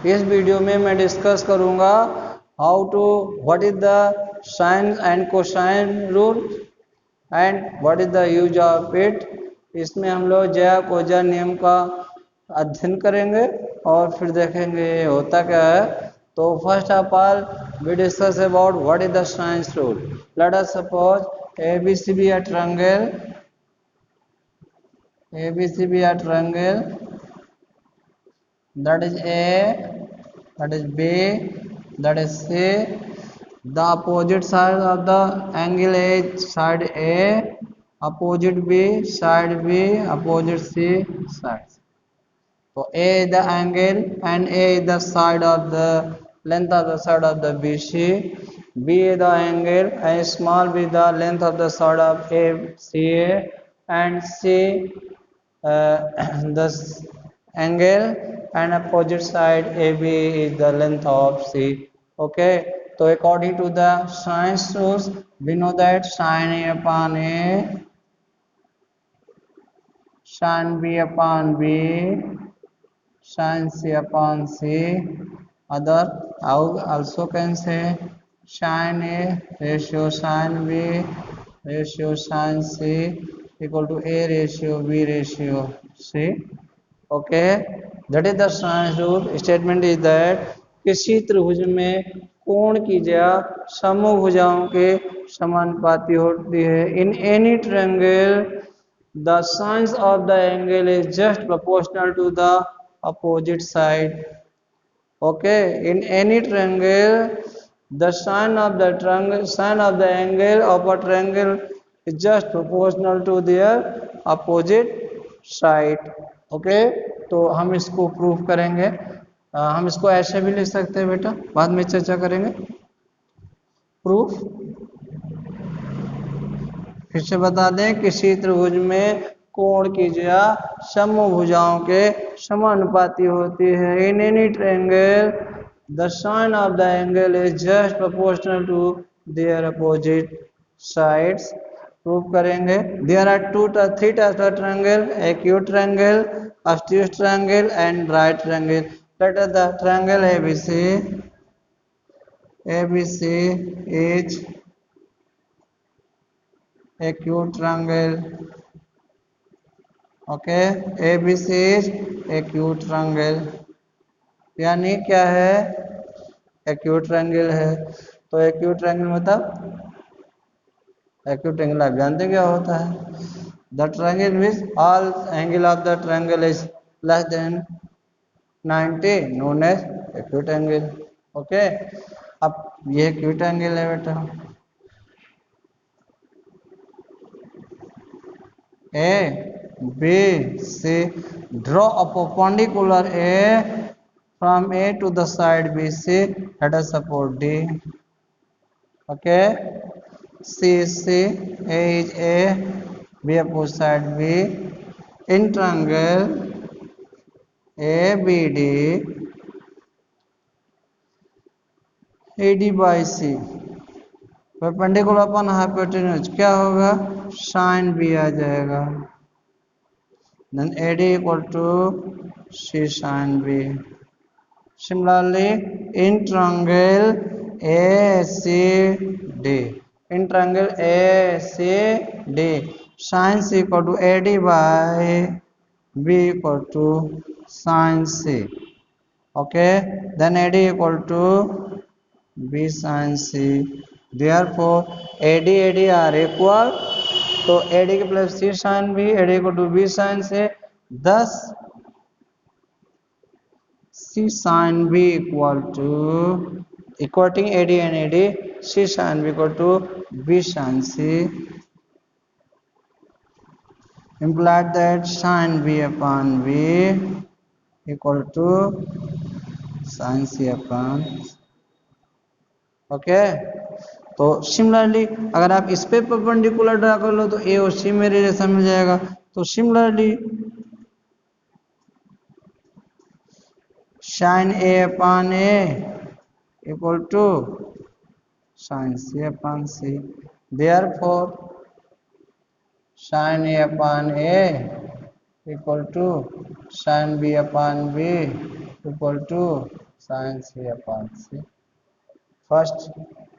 इस वीडियो में मैं डिस्कस करूंगा how to what is the sine and cosine rule and what is the use of it. इसमें हम लोग जया कोजा नियम का अध्ययन करेंगे और फिर देखेंगे होता क्या है। तो first of all we discuss about what is the science rule. Let us suppose ABCB a triangle, ABCB a triangle, that is A, that is B, that is C. The opposite side of the angle is side A, opposite B, side B, opposite C, side. So A is the angle and A is the side of the length of the side of the BC. B is the angle and small b the length of the side of ACA, and C the angle and opposite side AB is the length of C. Okay, so according to the science rules, we know that sin A upon A, sin B upon B, sin C upon C. Other also can say sin A ratio sin B ratio sin C equal to A ratio B ratio C. Okay, that is the science rule. Statement is that किसी त्रिभुज में कोण की जया समभुजाओं के समानुपाती होती है। In any triangle the sides of the angle is just proportional to the opposite side. Okay, in any triangle the sine of the angle of a triangle is just proportional to their opposite side. Okay, तो हम इसको proof करेंगे। हम इसको ऐसे भी लिख सकते हैं बेटा, बाद में चर्चा करेंगे। प्रूफ फिर से बता दें, किसी त्रिभुज में कोण की जया समभुजाओं के समानुपाती होती है। In any triangle the sine of the angle is just proportional to their opposite sides. Prove करेंगे। There are three types of triangle, acute triangle, obtuse triangle and right triangle. Let us the triangle ABC is acute triangle. Okay, ABC is acute triangle, यानी क्या है, acute triangle है। तो acute triangle मतलब acute triangle आप जानते क्या होता है। The triangle means all angle of the triangle is less than 90 known as acute angle. Okay, अब ये acute angle है बेटा। A, B, C. Draw a perpendicular A from A to the side BC. Let us support D. Okay. C is C, A is A, B opposite side B. In triangle ABD, AD by C. Perpendicular upon hypotenuse क्या होगा, sine B आ जाएगा। Then AD equal to C sin B. Similarly, in triangle ACD, in triangle ACD, sin C equal to AD by B equal to sin C. Okay, then AD equal to B sin C. Therefore, AD are equal. तो AD के plus C sin B, AD equal to B sin C. Thus, C sin B equal to equating AD and AD, C sin B equal to B sin C. Implied that sin B upon B equal to sin C upon C. Okay, तो similarly अगर आप इस पे perpendicular draw कर लो तो ए और सी में relation मिल जाएगा। तो similarly sin A upon A equal to sin C upon C. Therefore, sin A upon A equal to sin B upon B equal to sine C upon C. First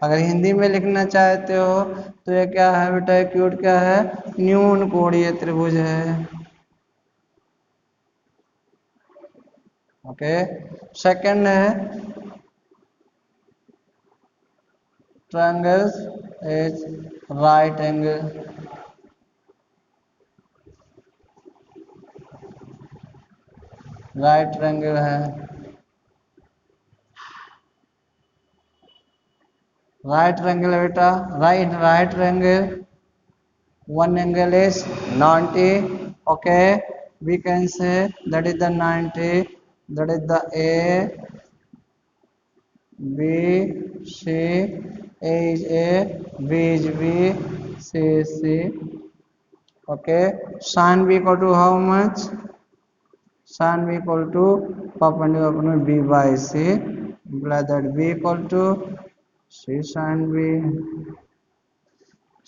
अगर हिंदी में लिखना चाहते हो तो ये क्या है बेटा, एक्यूट क्या है, न्यून कोणीय त्रिभुज है। ओके, सेकंड है triangles is right angle. Right triangle है, राइट ट्रायंगल है बेटा, right triangle, one angle is 90. Okay, we can say that is the 90, that is the A, B, C, A is A, B is B, C is C. Okay, sin B equal to how much? Sin B equal to perpendicular B by C, imply that B equal to C sin B.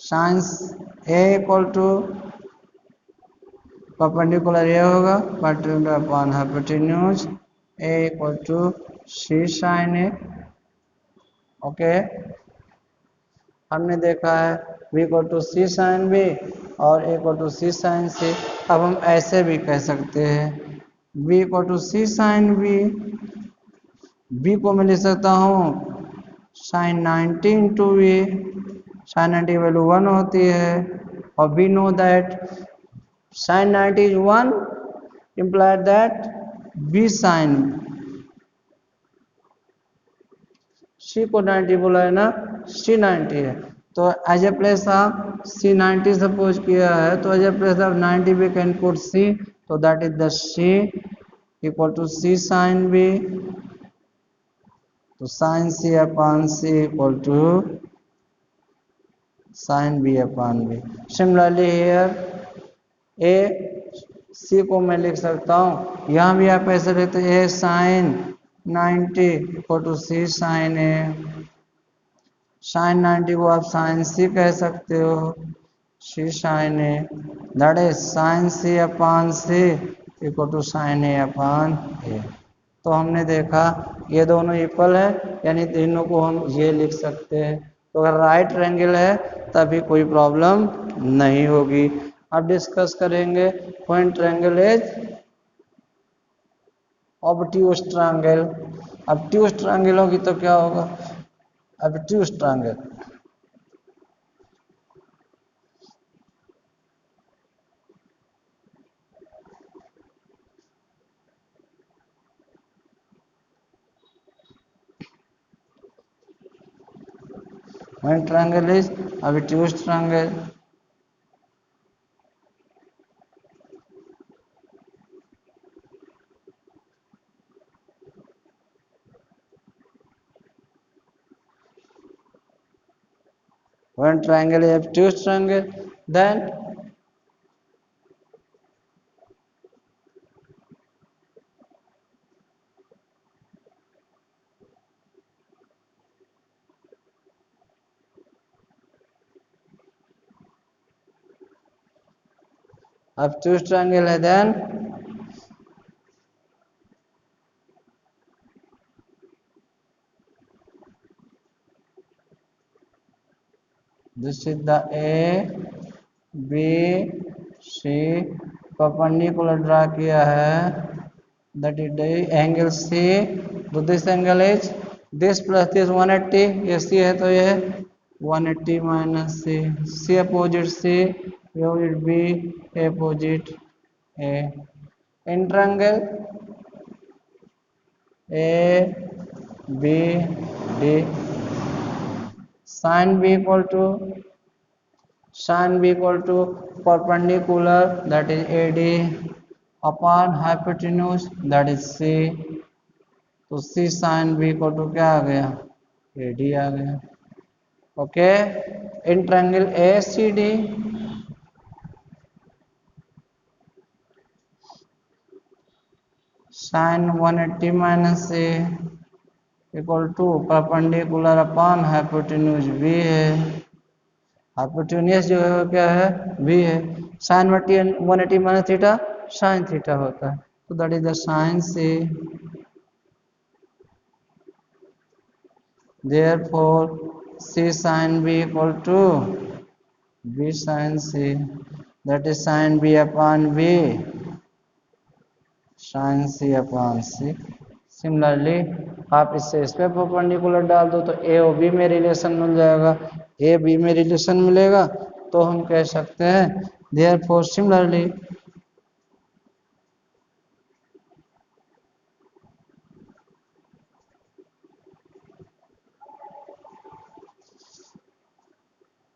Sin A equal to perpendicular ये होगा perpendicular upon hypotenuse, A equal to C sine A. Okay, हमने देखा है B equal to C sine B और A equal to C sine C. अब हम ऐसे भी कह सकते हैं B equal to C sine B, B को मैं लिख सकता हूँ साइन 90 इंटू बी, साइन 90 की वैल्यू 1 होती है और we know that sin 90 is 1, implied that b sin c को 90 बोला है ना, c 90 है तो as a place of c 90 suppose किया है तो as a place of 90 we can put c, तो that is the c equal to c sin b, तो sin c upon c equal to sin b upon b. Similarly here ए सी को मैं लिख सकता हूँ, यहाँ भी आप ऐसे लिखते हैं a sine 90 equal to C sine a, sine 90 को आप साइन सी कह सकते हो, c sine a, that is sine c upon c equal to sine a upon a. तो हमने देखा ये दोनों इक्वल है, यानी तीनों को हम ये लिख सकते हैं। तो अगर राइट ट्रायंगल है तभी कोई प्रॉब्लम नहीं होगी। अब डिस्कस करेंगे when triangle is obtuse triangle. Obtuse triangle होगी तो क्या होगा, obtuse triangle when triangle is obtuse triangle, when triangle is obtuse triangle, then obtuse triangle है, then this is the A B C perpendicular draw किया है, that is the angle C, तो this angle is this plus this 180, ये C है तो ये 180 minus C, C opposite C, opposite B, opposite A, in triangle A B D, sin B equal to perpendicular, that is AD upon hypotenuse, that is C, तो C sin B equal to क्या आ गया, AD आ गया। Okay, in triangle ACD sin 180 minus A equal to perpendicular upon hypotenuse B है, hypotenuse जो है वो क्या है, B है, sine 180 minus theta sine theta होता है, तो that is the sine C therefore c sin b equal to b sin c, that is sin b upon b sin c upon c। Similarly आप इससे इस पे perpendicular डाल दो तो ए और बी में रिलेशन मिल जाएगा, ए बी में रिलेशन मिलेगा तो हम कह सकते हैं therefore similarly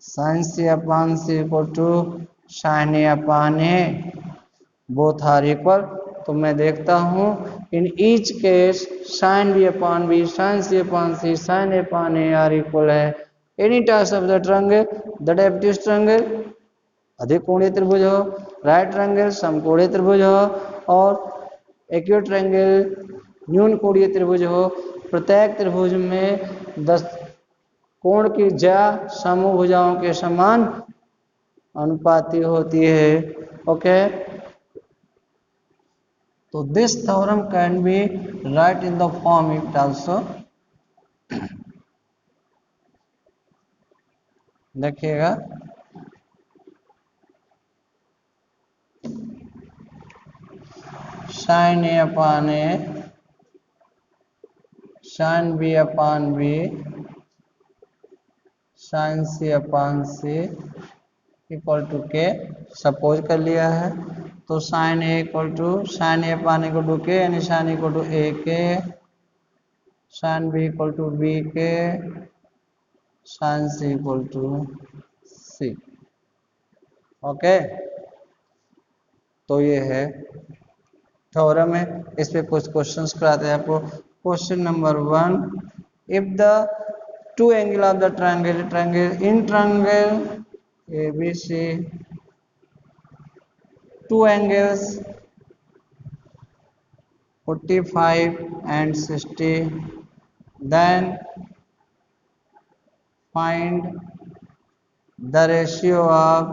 sin c upon c equal to sin a upon a, both are equal। तो मैं देखता हूं in each case sin b upon b sin c upon c sin a upon a are equal है any types of the triangle, the डेप्टिव triangle अधिक कोणीय त्रिभुज हो, राइट ट्रायंगल समकोणीय त्रिभुज हो और एक्यूट ट्रायंगल न्यून कोणीय त्रिभुज हो, प्रत्येक त्रिभुज में 10 कोण की ज्या समभुजाओं के समान अनुपाती होती है। ओके, तो this theorem can be right in the form it also. देखिएगा sin a upon a sin b upon b sin c upon c equal to K suppose कर लिया है। तो sin a equal to sin a upon equal to K यानी sin equal to a K, sin b equal to b K, sin c equal to c। Okay, तो ये है theorem है। इस पे कुछ क्वेश्चंस कराते हैं आपको। Question number 1, if the two angle of the triangle in triangle ABC, two angles 45 and 60, then find the ratio of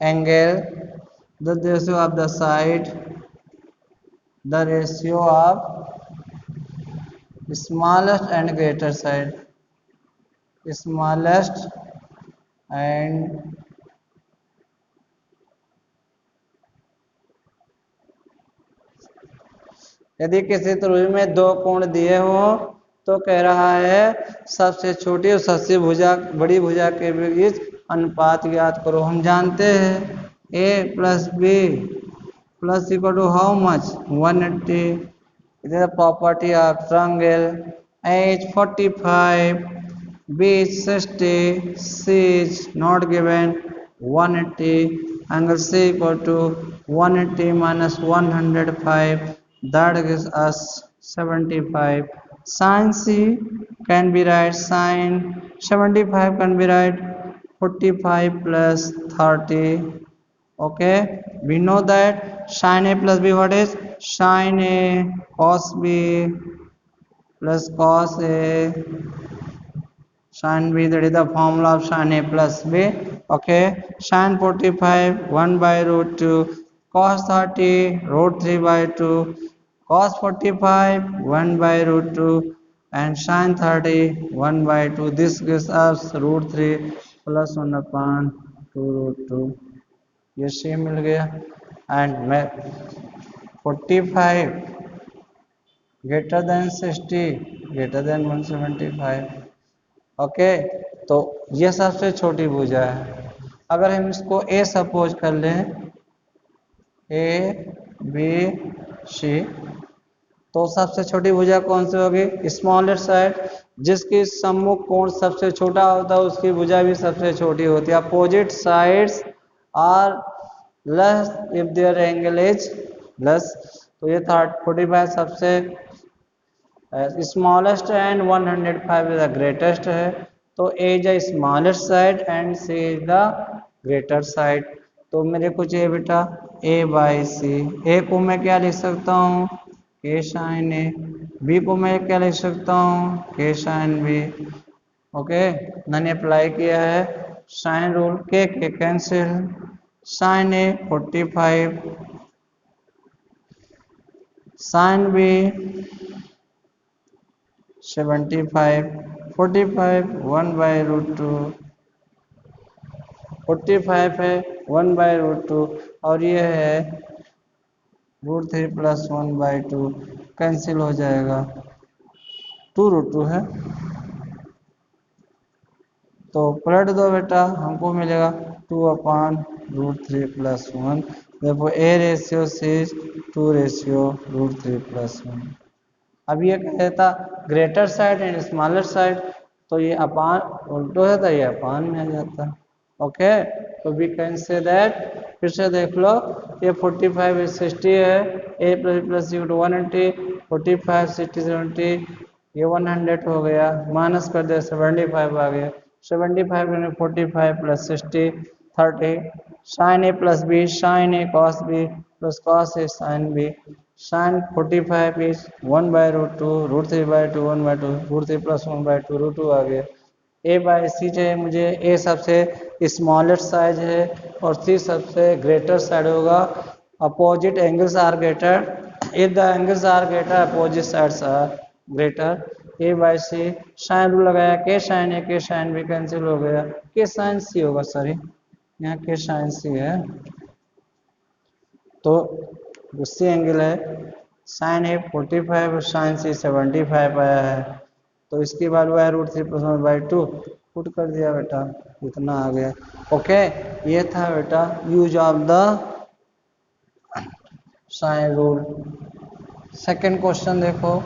angle, the ratio of the side, the ratio of smallest and greater side, smallest and यदि किसी त्रिभुज में दो कोण दिए हो तो कह रहा है सबसे छोटी और सबसे बड़ी भुजा के बीच अनुपात ज्ञात करो। हम जानते हैं a plus B plus equal to how much 180। It is the property of triangle. a is 45, b is 60, c is not given 180, angle c equal to 180 minus 105, that gives us 75। sin c can be write sin 75 can be write 45 plus 30। okay, we know that sin a plus b, what is sin a cos b plus cos a sin b, that is the formula of sin a plus b। okay, sin 45 1 by root 2, cos 30 root 3 by 2, cos 45 1 by root 2 and sin 30 1 by 2, this gives us root 3 plus 1 upon 2 root 2। ये same मिल गया। And मैं 45 greater than 60 greater than 175। Okay, तो ये सबसे छोटी भुजा है। अगर हम इसको ए सपोज कर लें ए बी सी, तो सबसे छोटी भुजा कौन सी होगी स्मॉलेस्ट साइड। जिसकी सम्मुख कोण सबसे छोटा होता है उसकी भुजा भी सबसे छोटी होती है। Opposite sides are less if their angle is less. तो ये 45 सबसे smallest and 105 is the greatest है। तो a is the smallest side and c is the greater side. तो मेरे को चाहिए बेटा ए बाई सी। ए को मैं क्या लिख सकता हूँ के साइन ए, बी को मैं क्या लिख सकता हूँ के साइन बी। ओके, मैंने अप्लाई किया है साइन रूल, के कैंसिल, साइन ए 45, साइन बी 75, 45 1/√2, 45 है 1/√2 और ये है √3 + 1/2 कैंसिल हो जाएगा, 2√2 है। तो पलट दो बेटा, हमको मिलेगा 2/√3 + 1। देखो A रेशियो से 2/√3 + 1। अब ये कह देता greater side and smaller side, तो ये अपान उल्टो है तो ये अपान में आ जाता। ओके, तो वी कैन से दैट, फिर से देख लो, ये 45 60 है, a प्लस 180, 45 60 70, ये 100 हो गया, माइनस कर दे 75 आ गया, 75 में 45 + 60 30, sine A plus B sine A cos B plus cos A sine B, sine 45 is 1/√2, √3/2 1/2, √3 + 1/2 √2 आ गया। A/C चाहिए मुझे, A सबसे स्मॉलेस्ट साइज है और C सबसे ग्रेटर साइड होगा। Opposite angles are greater, if the angles are greater opposite sides are greater. A/C sine rule लगाया, के साइन ए के साइन बी कैंसिल हो गया, के साइन सी होगा, सॉरी यहाँ के साइन सी है, तो उससे एंगल है साइन ए 45 और साइन सी 75 आया है, तो इसकी वैल्यू है √3 + 1/2, पुट कर दिया बेटा, इतना आ गया। ओके, ये था बेटा use of the sine rule. Second question देखो,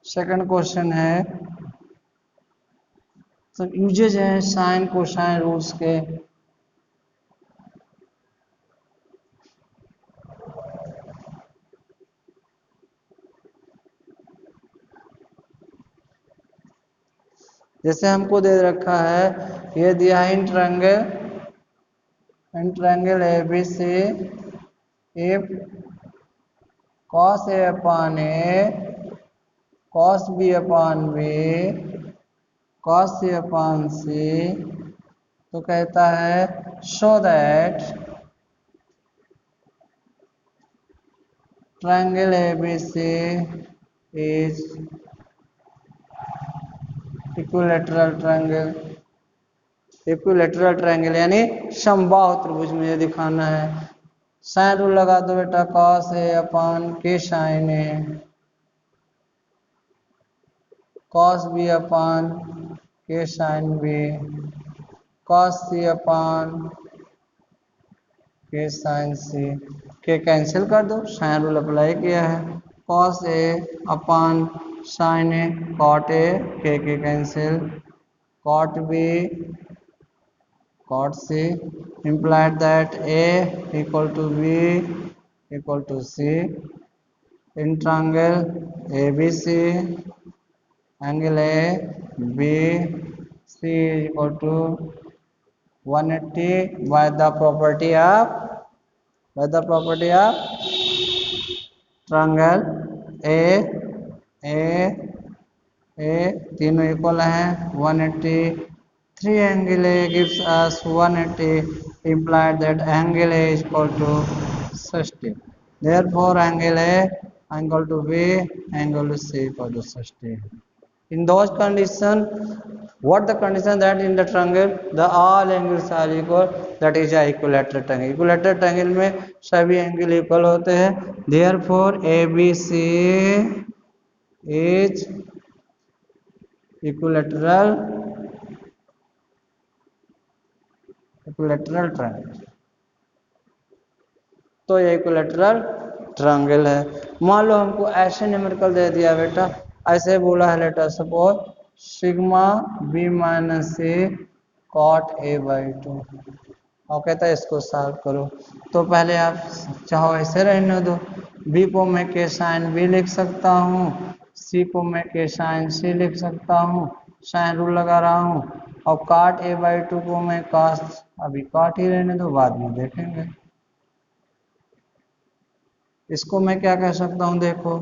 सेकंड क्वेश्चन है, सब यूजेज है साइन कोसाइन रूल्स के। जैसे हमको दे रखा है, ये दिया है in triangle ABC, if cos A/A, cos B/B, cos C/C, तो कहता है show that triangle ABC is equilateral triangle. Equilateral triangle यानी समबाहु त्रिभुज मुझे दिखाना है। साइन रूल लगा दो बेटा, cos A/K sin A, cos B/K sin B, cos C/K sin C, के कैंसिल कर दो, साइन रूल अप्लाई किया है, cos A/sin A cot A, के cancel, cot B cot C, implied that A = B = C, in triangle ABC, angle ABC = 180 by the property of triangle A तीनों equal हैं 180, 3 angle A gives us 180, implied that angle A is equal to 60. Therefore angle A angle to B angle to C equal to 60. In those condition, what the condition that in the triangle the all angles are equal, that is a equilateral triangle. Equilateral triangle में सभी angle equal होते हैं, therefore ABC is equilateral triangle. तो ये equilateral triangle है। मान लो हमको ऐसे न्यूमेरिकल दे दिया बेटा, ऐसे बोला है, letter suppose sigma B - A cot A/2, और कहता है इसको सॉल्व करो। तो पहले आप चाहो ऐसे रहने दो, B को मैं K sin B लिख सकता हूँ, C को मैं K sin C लिख सकता हूँ, साइन रूल लगा रहा हूँ, और cot A/2 को मैं cos, अभी cot ही रहने दो, बाद में देखेंगे। इसको मैं क्या कह सकता हूँ, देखो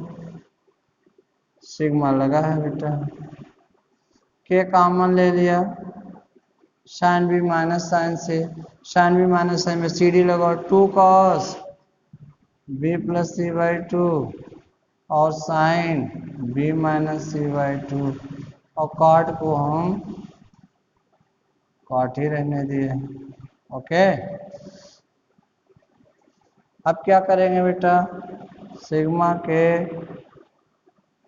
सिग्मा लगा है बेटा, K कॉमन ले लिया, sine B minus sine C, sine B minus sine में CD लगाओ, 2 cos B + C/2 और sine B minus C by two, और कॉट को हम कॉट ही रहने दिए। ओके, अब क्या करेंगे बेटा, सिग्मा के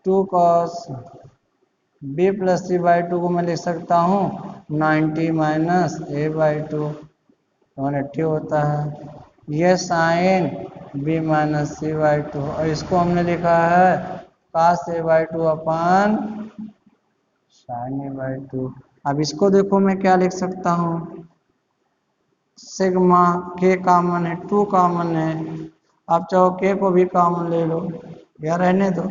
2 cos B plus C by two को मैं लिख सकता हूँ 90 माइनस ए बाई टू, 180 होता है। ये sine B minus C by two, और इसको हमने लिखा है cos a by two upon sine A by two. अब इसको देखो मैं क्या लिख सकता हूँ, सिग्मा के कॉमन है, 2 कॉमन है, आप चाहो के को भी कॉमन ले लो या रहने दो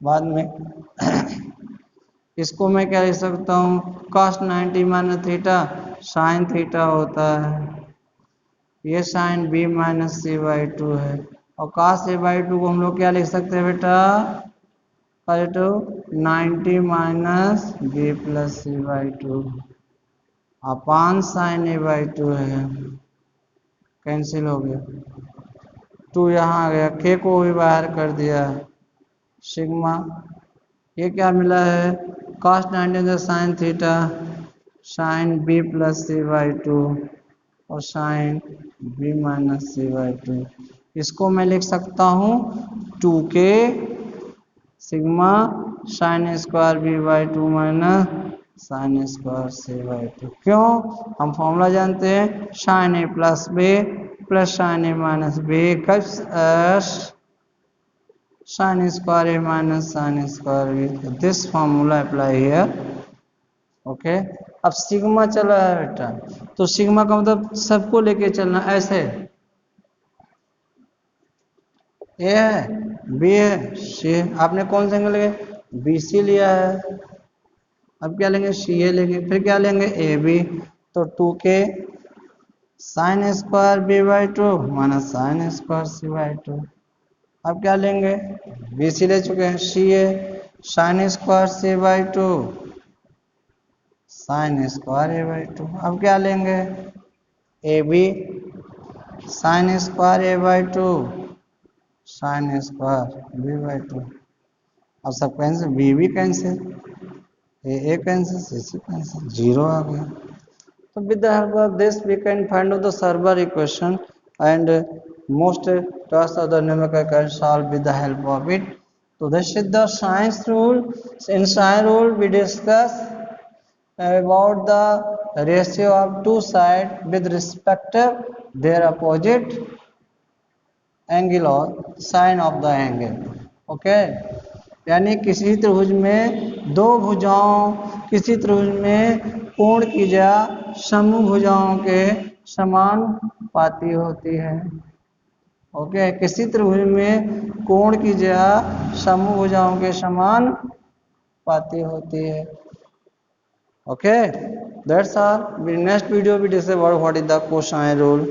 बाद में। इसको मैं क्या लिख सकता हूँ, cos 90 minus theta sine theta होता है, ये sine B minus C by two है, और cos ए बाई टू को हम लोग क्या लिख सकते हैं बेटा, 90 minus B plus C by two upon sine A by two है, कैंसिल हो गया, 2 यहाँ आ गया, के को भी बाहर कर दिया, सिग्मा ये क्या मिला है, cos 90 sine theta sine b plus C by two और sine B minus C by two. इसको मैं लिख सकता हूँ 2k sigma sine square b by two minus sine square c by two. क्यों, हम फॉर्मूला जानते हैं, sine A plus B plus sine a minus b gives us sin square a minus sin square b, this formula apply here। Okay, अब sigma चला है बेटा, तो sigma का मतलब सबको लेके चलना, ऐसे ए है बी है सी है, आपने कौन सा एंगल लेंगे, बी सी लिया है, अब क्या लेंगे सी ए लेंगे, फिर क्या लेंगे ए बी, तो 2k sine square b by two minus sine square c by two. अब क्या लेंगे, बी सी ले चुके हैं, c a sine square c by two sine square a by two. अब क्या लेंगे, a b sine square a by two sine square b by two. अब सब कैंसिल, बी भी cancel, a cancel, c c cancel, 0 आ गया। तो with the help of this we can find out the server equation, and most tasks of the numerical can solve with the help of it. So this is the science rule. In science rule we discuss about the ratio of two sides with respect to their opposite angle or sine of the angle। okay, यानी किसी त्रिभुज में दो भुजाओं, किसी त्रिभुज में कोण की जा समूह भुजाओं के समानुपाती होती है। ओके, किसी त्रिभुज में कोण की जा समूह भुजाओं के समानुपाती होती है। Okay, that's all. Next video we discuss what is the cosine rule।